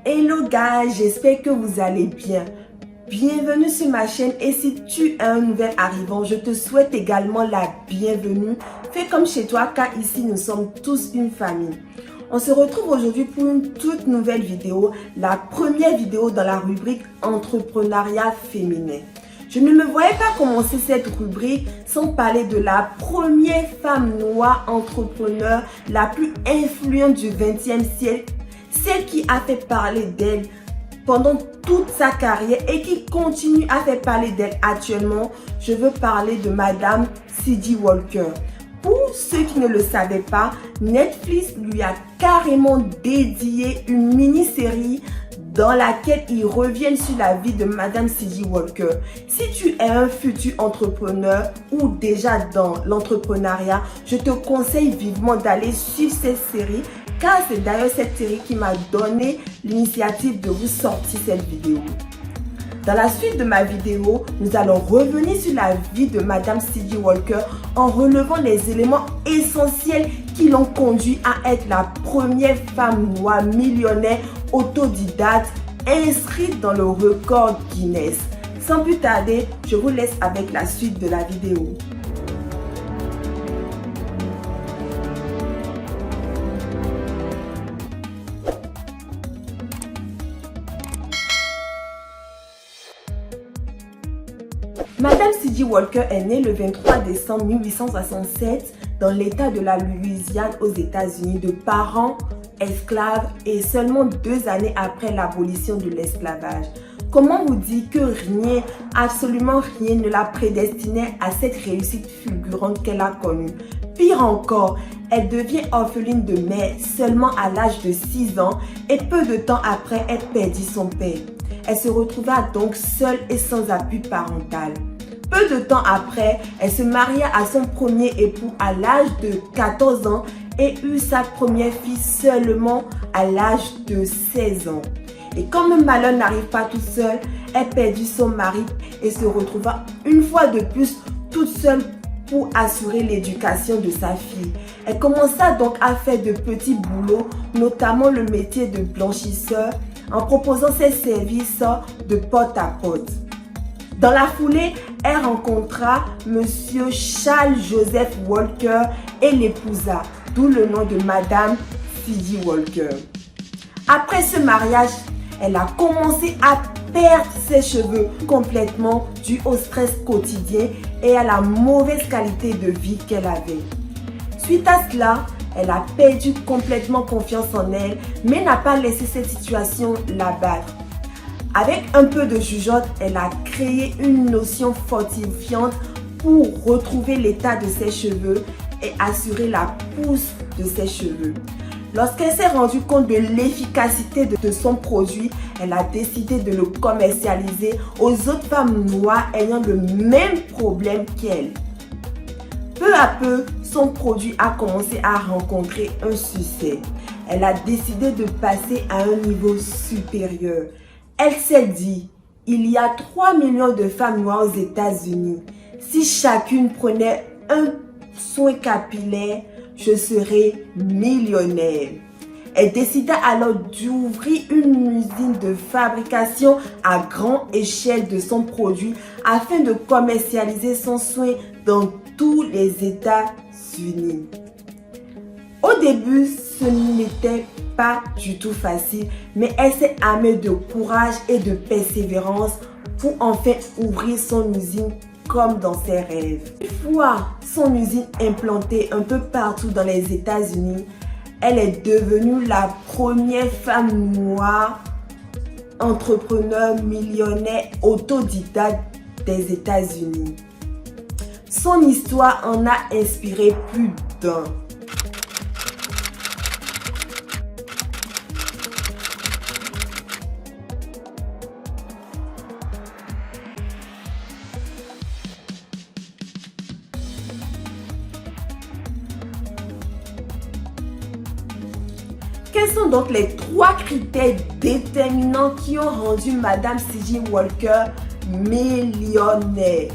Hello guys, j'espère que vous allez bien. Bienvenue sur ma chaîne et si tu es un nouvel arrivant, je te souhaite également la bienvenue. Fais comme chez toi car ici nous sommes tous une famille. On se retrouve aujourd'hui pour une toute nouvelle vidéo, la première vidéo dans la rubrique entrepreneuriat féminin. Je ne me voyais pas commencer cette rubrique sans parler de la première femme noire entrepreneur la plus influente du XXe siècle, celle qui a fait parler d'elle pendant toute sa carrière et qui continue à faire parler d'elle actuellement. Je veux parler de Madame C.J. Walker. Pour ceux qui ne le savaient pas, Netflix lui a carrément dédié une mini-série dans laquelle ils reviennent sur la vie de Madame C.J. Walker. Si tu es un futur entrepreneur ou déjà dans l'entrepreneuriat, je te conseille vivement d'aller suivre cette série car c'est d'ailleurs cette série qui m'a donné l'initiative de vous sortir cette vidéo. Dans la suite de ma vidéo, nous allons revenir sur la vie de Madame C.J. Walker en relevant les éléments essentiels qui l'ont conduit à être la première femme noire millionnaire autodidacte inscrite dans le record Guinness. Sans plus tarder, je vous laisse avec la suite de la vidéo. Madame C.J. Walker est née le 23 décembre 1867 dans l'état de la Louisiane aux États-Unis de parents esclaves et seulement 2 années après l'abolition de l'esclavage. Comment vous dire que rien, absolument rien ne la prédestinait à cette réussite fulgurante qu'elle a connue. Pire encore, elle devient orpheline de mère seulement à l'âge de 6 ans et peu de temps après, elle perdit son père. Elle se retrouva donc seule et sans appui parental. Peu de temps après, elle se maria à son premier époux à l'âge de 14 ans et eut sa première fille seulement à l'âge de 16 ans. Et comme le malheur n'arrive pas tout seul, elle perdit son mari et se retrouva une fois de plus toute seule pour assurer l'éducation de sa fille. Elle commença donc à faire de petits boulots, notamment le métier de blanchisseur, en proposant ses services de porte-à-porte. Dans la foulée, elle rencontra Monsieur Charles Joseph Walker et l'épousa, d'où le nom de Madame C.J. Walker. Après ce mariage, elle a commencé à perdre ses cheveux complètement dû au stress quotidien et à la mauvaise qualité de vie qu'elle avait. Suite à cela, elle a perdu complètement confiance en elle, mais n'a pas laissé cette situation l'abattre. Avec un peu de jugeote, elle a créé une notion fortifiante pour retrouver l'état de ses cheveux et assurer la pousse de ses cheveux. Lorsqu'elle s'est rendue compte de l'efficacité de son produit, elle a décidé de le commercialiser aux autres femmes noires ayant le même problème qu'elle. Peu à peu, son produit a commencé à rencontrer un succès. Elle a décidé de passer à un niveau supérieur. Elle s'est dit, il y a 3 millions de femmes noires aux États-Unis. Si chacune prenait un soin capillaire, je serais millionnaire. Elle décida alors d'ouvrir une usine de fabrication à grande échelle de son produit afin de commercialiser son soin dans tous les États-Unis. Au début, ce n'était pas du tout facile, mais elle s'est armée de courage et de persévérance pour enfin ouvrir son usine comme dans ses rêves. Une fois son usine implantée un peu partout dans les États-Unis, elle est devenue la première femme noire entrepreneur millionnaire autodidacte des États-Unis. Son histoire en a inspiré plus d'un. Quels sont donc les 3 critères déterminants qui ont rendu Madame C.J. Walker millionnaire?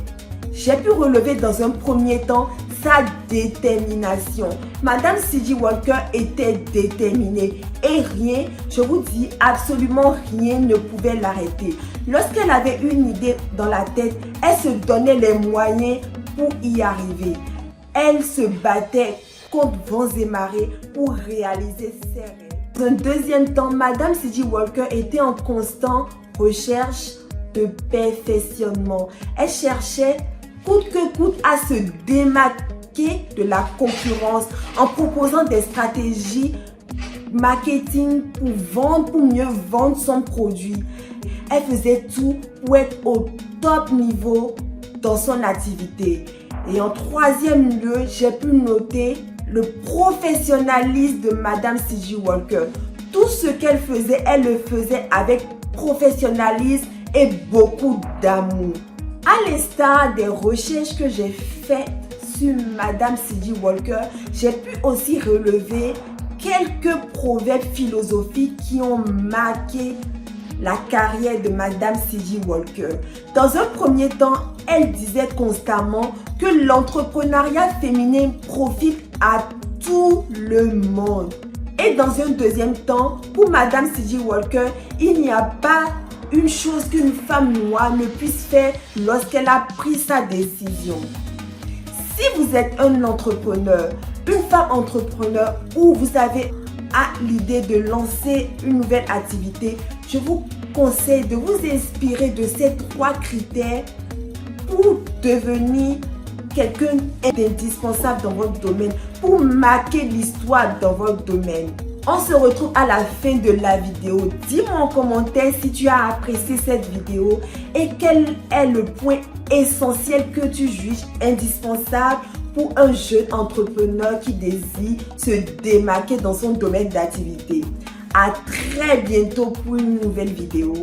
J'ai pu relever dans un premier temps sa détermination. Madame C.J. Walker était déterminée et rien, je vous dis absolument rien ne pouvait l'arrêter. Lorsqu'elle avait une idée dans la tête, elle se donnait les moyens pour y arriver. Elle se battait contre vents et marées pour réaliser ses rêves. Dans un deuxième temps, Madame C.J. Walker était en constante recherche de perfectionnement. Elle cherchait coûte que coûte à se démarquer de la concurrence en proposant des stratégies marketing pour mieux vendre son produit. Elle faisait tout pour être au top niveau dans son activité. Et en troisième lieu, j'ai pu noter le professionnalisme de Madame C.J. Walker. Tout ce qu'elle faisait, elle le faisait avec professionnalisme et beaucoup d'amour. À l'instar des recherches que j'ai faites sur Madame C.J. Walker, j'ai pu aussi relever quelques proverbes philosophiques qui ont marqué la carrière de Madame C.J. Walker. Dans un premier temps, elle disait constamment que l'entrepreneuriat féminin profite à tout le monde. Et dans un deuxième temps, pour Madame C.J. Walker, il n'y a pas une chose qu'une femme noire ne puisse faire lorsqu'elle a pris sa décision. Si vous êtes un entrepreneur, une femme entrepreneur ou vous avez l'idée de lancer une nouvelle activité, je vous conseille de vous inspirer de ces 3 critères pour devenir quelqu'un d'indispensable dans votre domaine, pour marquer l'histoire dans votre domaine. On se retrouve à la fin de la vidéo. Dis-moi en commentaire si tu as apprécié cette vidéo et quel est le point essentiel que tu juges indispensable pour un jeune entrepreneur qui désire se démarquer dans son domaine d'activité. À très bientôt pour une nouvelle vidéo.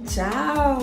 Ciao!